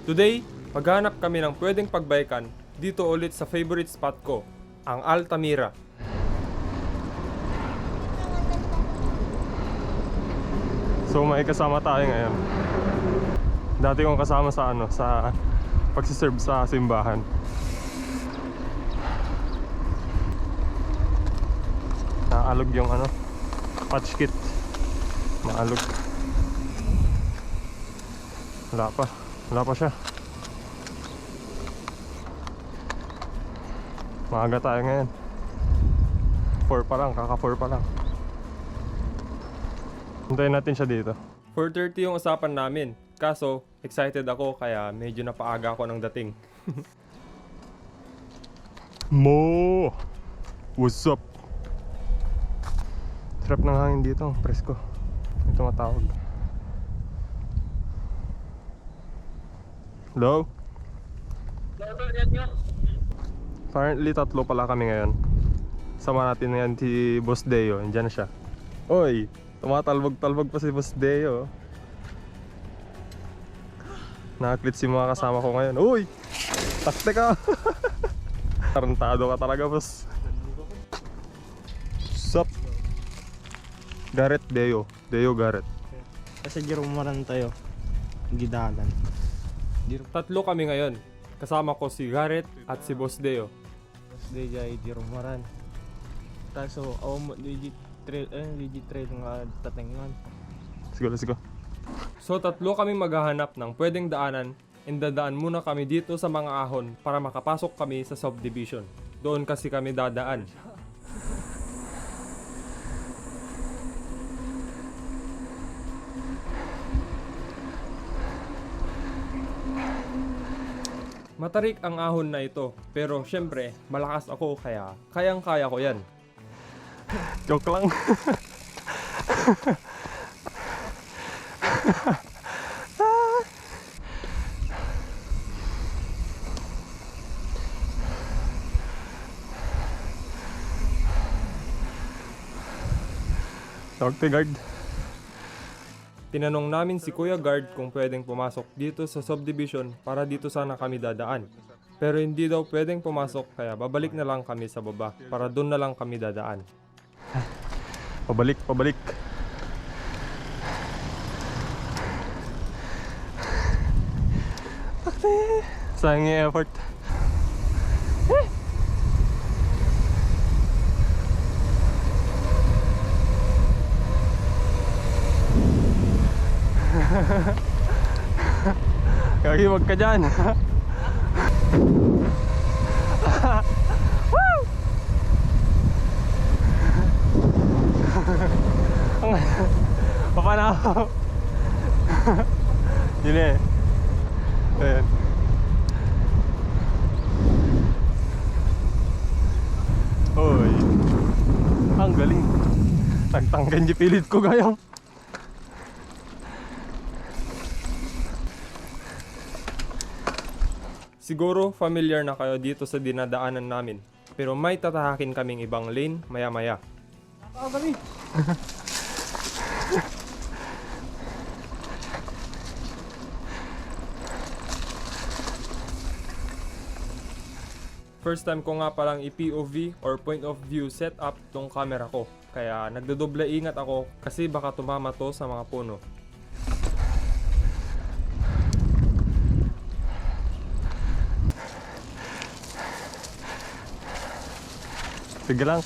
Today, maghanap kami ng pwedeng pagbaykan dito ulit sa favorite spot ko, ang Altamira. So may kasama tayo ngayon. Dati kong kasama sa sa pagsiserve sa simbahan. Naalog yung patch kit. Naalog. Wala pa siya. Maaga tayo ngayon. 4 pa lang, kaka 4 pa lang. Hintayin natin siya dito. 4:30 yung usapan namin. Kaso, excited ako kaya medyo napaaga ako ng dating. Mo! What's up? Sarap ng hangin dito, presko. Ito matawag. Hello? Apparently 3 pala kami ngayon. Sama natin ngayon si Boss Deo. Andiyan siya. Oy! Tumatalbog-talbog pa si Boss Deo. Nakaklit si mga kasama ko ngayon. Uy! Takte ka! Tarantado ka talaga, boss. Sup? Garrett Deo. Deo Garrett. Kasi girumaran tayo. Gidalan. 3 kami ngayon. Kasama ko si Garrett at si Boss Deo. Tapos DJ girumaran. Tapos mo legit trail nga tatingan. Let's go. So 3 kami maghahanap ng pwedeng daanan, and dadaan muna kami dito sa mga ahon para makapasok kami sa subdivision. Doon kasi kami dadaan. Matarik ang ahon na ito, pero syempre malakas ako kaya kayang-kaya ko yan. Joke lang. Tawag kay guard. Tinanong namin si Kuya Guard kung pwedeng pumasok dito sa subdivision para dito sana kami dadaan. Pero hindi daw pwedeng pumasok kaya babalik na lang kami sa baba para doon na lang kami dadaan. Pabalik. Sayang yung effort. Kagi, wag ka dyan. Papanaw. Yun eh. Ayan. Oy. Ang galing. Nagtanggan di pilit ko gayong. Siguro familiar na kayo dito sa dinadaanan namin. Pero may tatahakin kaming ibang lane maya-maya. Napakagaling. First time ko nga palang i-POV or point of view setup tong camera ko. Kaya nagdodoble ingat ako kasi baka tumama to sa mga puno. Sige lang.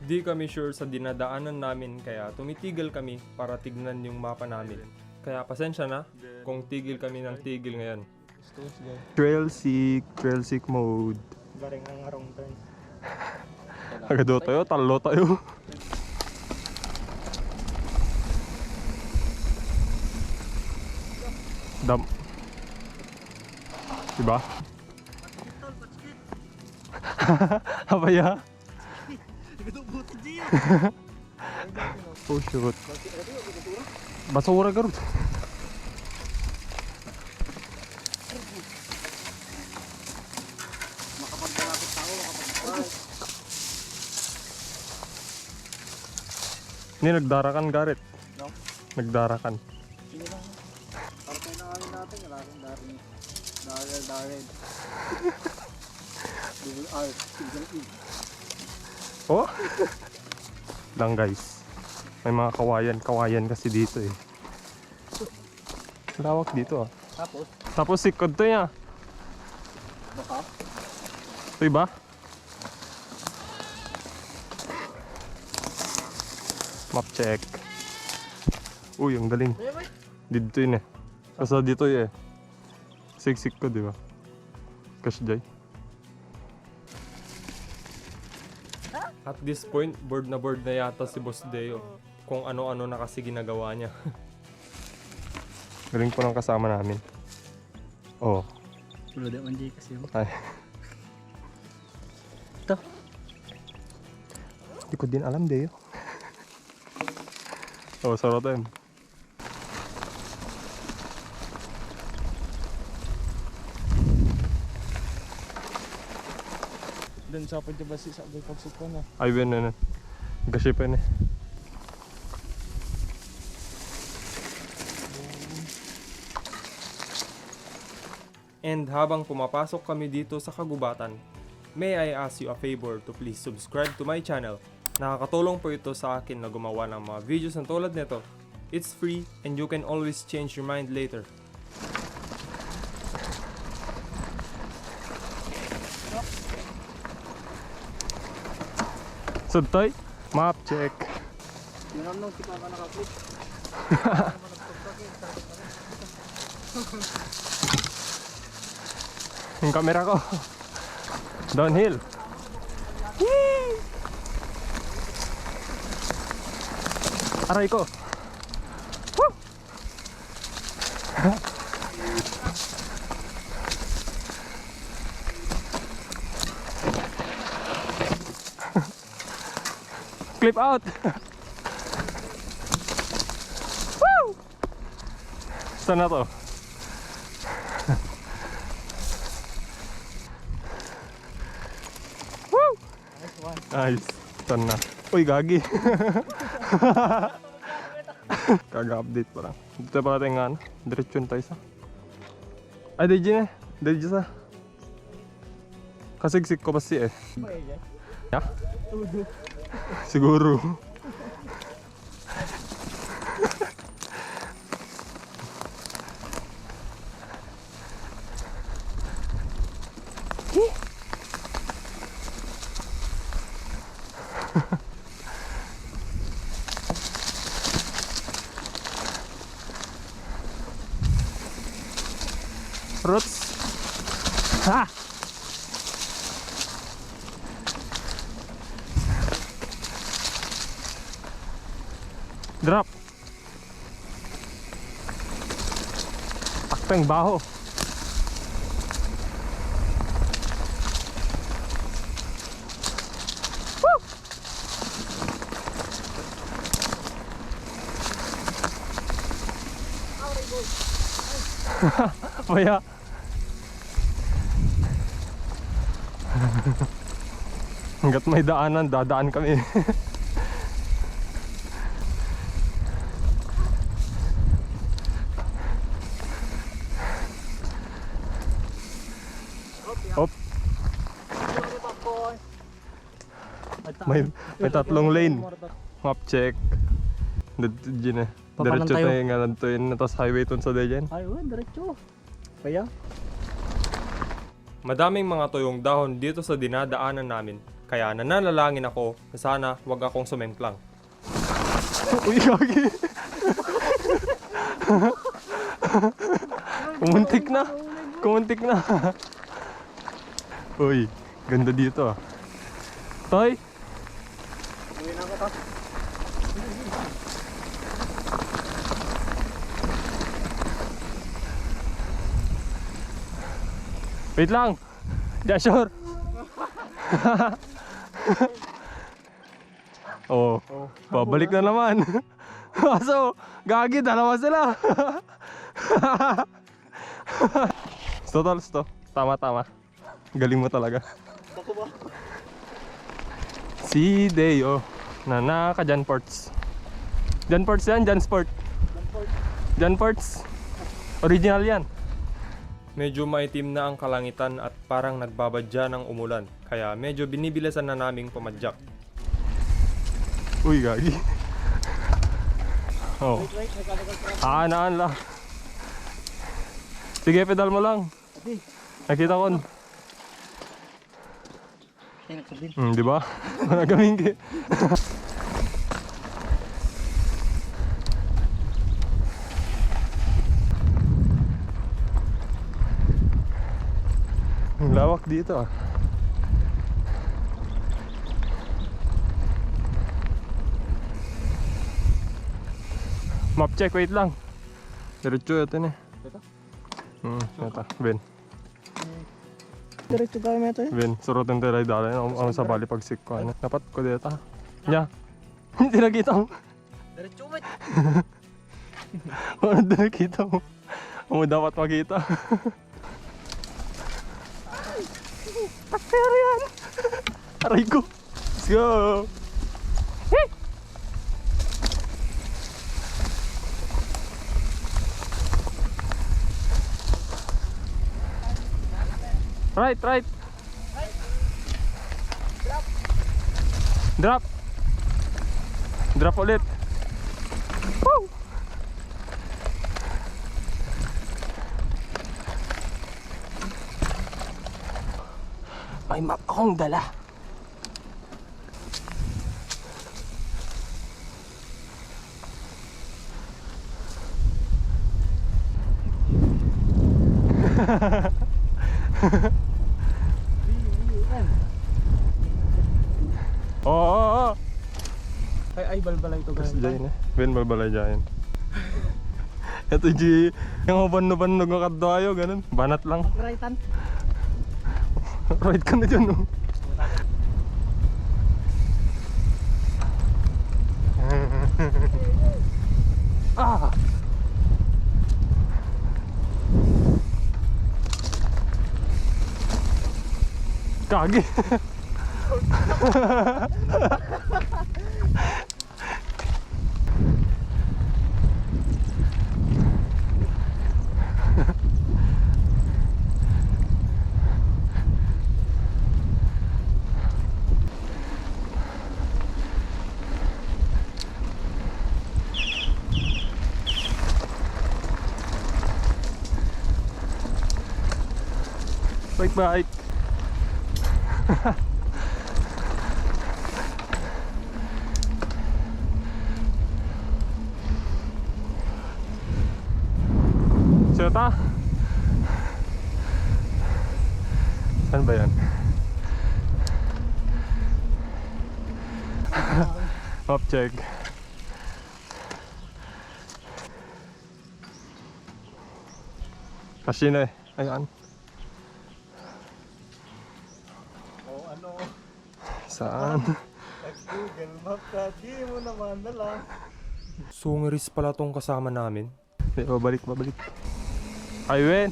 Di kami sure sa dinadaanan namin kaya tumitigil kami para tignan yung mapa namin. Kaya pasensya na kung tigil kami ng tigil ngayon. Trail sick mode. Garing ang harong turn. Agado tayo, talo tayo. Dam. Diba? Apa ya? Oh shoot. Basura garut. Ini nagdarakan Garrett. No? Nagdarakan. Sige lang. Para tayo na ano. Darren. Double R, single E. Oh! Lang guys. May mga kawayan kasi dito eh. Lawak dito ah. Tapos sikod to niya. Baka? Ito iba? Map check. Uy, ang galing. Dito yun eh. Kasi dito yun eh. Siksik ko, di ba? Cash Jay. At this point, board na yata si Boss Deo. Kung ano-ano na kasi ginagawa niya. Galing po ng kasama namin. Oh. Pulo de mandi kasi yun. Ay. Ito. Hindi ko din alam, Deo. Oh, sorotin. Dan sa pa ba si sabay pagsukon na. Ay, ben na. Kasi pa na. And habang pumapasok kami dito sa kagubatan, may I ask you a favor to please subscribe to my channel. Nakakatulong po ito sa akin na gumawa ng mga videos na tulad nito. It's free and you can always change your mind later. Sudtoy, map check. Yun nung kita ka naka-click. Yung camera ko. Downhill. Yee! Aray ko. Woo! Clip out. Woo! Saan na to? Woo! Nice. Saan na? Uy, gagi. Kaga-update pa lang. Dito pa natin nga ano. Diretsyon tayo sa. Ay, DJ na. DJ sa. Kasigsik ko pa si eh. Ya? Siguro. Roots. Ha! Drop. Akpeng baho. Woo! Maya. Hanggat may daanan, dadaan kami. Hop. May tatlong lane. Map check. Diyan eh. Papanan Diretso tayo. tayo nga lang to yun. Tapos highway to sa dyan. Ay, diretso. Kaya? Madaming mga tuyong dahon dito sa dinadaanan namin. Kaya nananalangin ako na sana wag akong sumemplang. Uy, gagi! Kumuntik na! Uy, ganda dito ah. Toy! Uwi na ako ta. Wait lang! Joshua! Oh, babalik na naman. Kaso, gagi, dalawa sila. Total to. Tama. Galing mo talaga. Ako ba? Si Deo na naka Janports. Janports yan, Jansport. Janports. Original yan. Medyo maitim na ang kalangitan at parang nagbabadya ng umulan. Kaya medyo binibilisan na naming pumadyak. Uy, gagi. Oh. Wait, mechanical trap. Aanaan lang. Sige, pedal mo lang. Adi. Nakita ko. Ay, nagsabin. Di ba? Nagamingi. Ang lawak dito ah. Map check, wait lang. Diretso ito na. Ito? Ito, Ben. Diretso tayo meto eh. Ben, surutin tayo dali. Ang sa bali pagsik ko. Ano? Dapat ko dito. Nya. Hindi nakita mo. Diretso wait. Ano hindi nakita mo? Ano dapat makita? Pero yan. Aray ko. Let's go. Right. Drop. Drop ulit. Woo! May map akong dala. Oo. Ay, balbalay to guys. Diyan eh. Ben balbalay dyan. Ito G. Yung ban-ban nga kaddayo ganun. Banat lang. Rightan. Right ka na dyan no. Ah! Kagi! Bike. Seta? Saan ba yan? Map check. Kasi na eh. Ayan. Ano? Saan? Google Map ka. Di mo naman na lang. Sungiris pala tong kasama namin. Babalik. Ayun.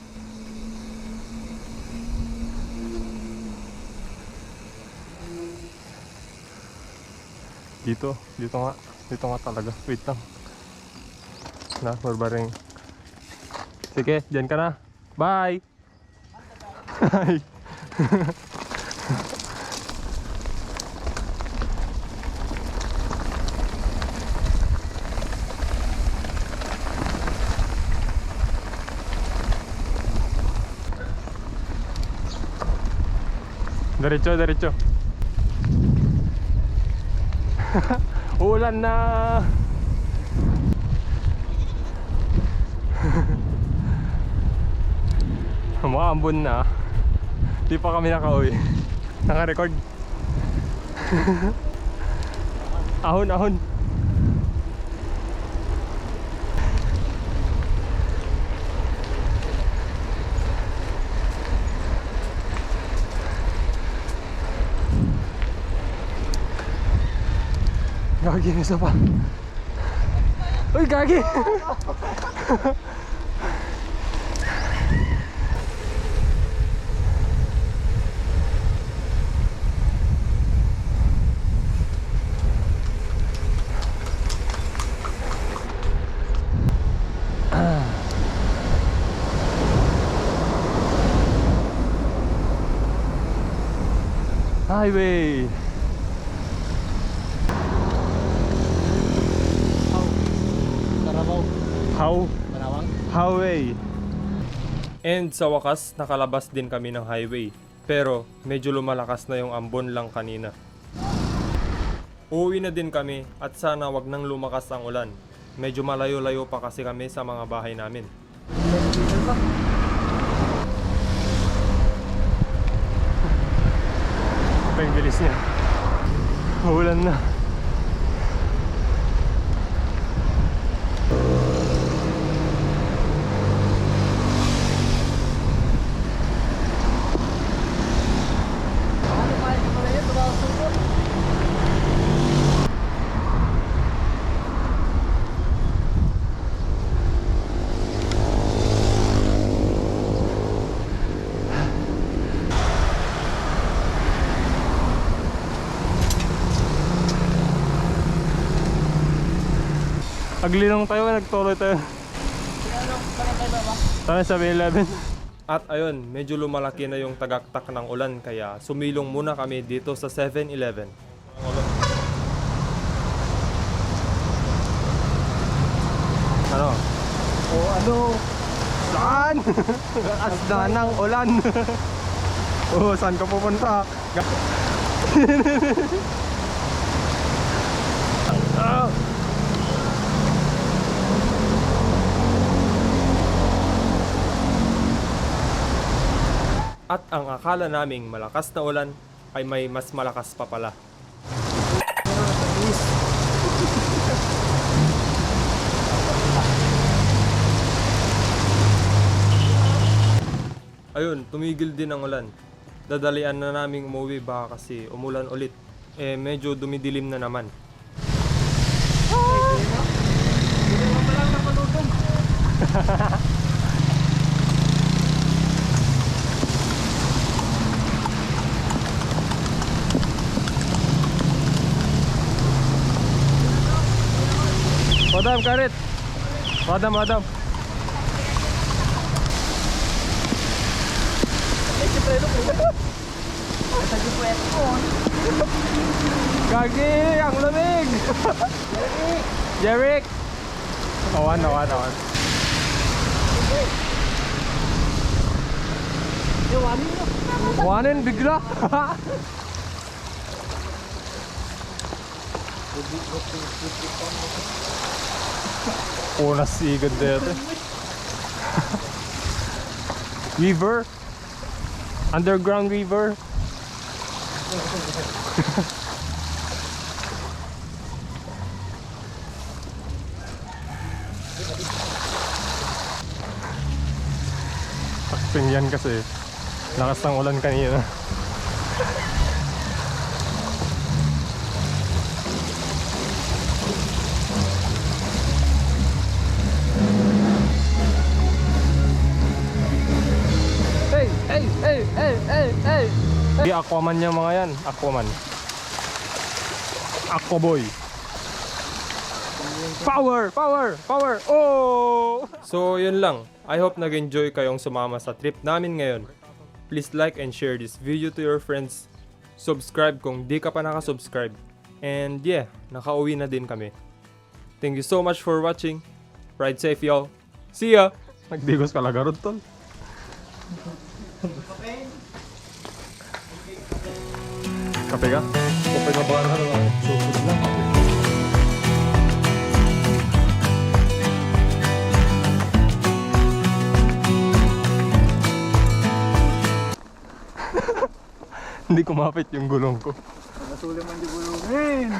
Dito nga talaga. Wait lang. Na, barbaring. Sige, dyan ka na. Bye! Bye! Diretso. Ulan na. Maambon na. Di pa kami nakauwi. Naka-record. Ahon. Gagi, isa pa. Uy, gagi! Highway. Karabaw. Marawang. Highway. And sa wakas, nakalabas din kami ng highway. Pero medyo lumalakas na yung ambon lang kanina. Uuwi na din kami at sana wag nang lumakas ang ulan. Medyo malayo-layo pa kasi kami sa mga bahay namin. Ito yung bilis niya. Ulan na. Ano kaya ko pala yun? Tumawag ko. Aglinong tayo, nagtuloy tayo. Tayo sa 11. At ayun, medyo lumalaki na yung tagaktak ng ulan kaya sumilong muna kami dito sa 7-Eleven. Ano? O ano? Saan? Asda ng ulan. Oh, saan ka pupunta? Ah! At ang akala naming malakas na ulan ay may mas malakas pa pala. Ayun, tumigil din ang ulan. Dadalian na naming umuwi baka kasi umulan ulit. Eh medyo dumidilim na naman. Madam, karet. Madam. Gagi, ang lamig. Jeric. Awan. Awanin bigla. Oras igad dito. River. Underground river. Takpin yan kasi lakas ng ulan kanina. Hey! Aquaman yung mga yan. Aquaman. Aquaboy. Power! Oh! So, yun lang. I hope nag-enjoy kayong sumama sa trip namin ngayon. Please like and share this video to your friends. Subscribe kung di ka pa nakasubscribe. And yeah, nakauwi na din kami. Thank you so much for watching. Ride safe, y'all. See ya! Nagdigos ka lagarod, tol. Kape ka? Kape ka ba? Supos lang. Hindi kumapit yung gulong ko. Nasuli man di bulungin.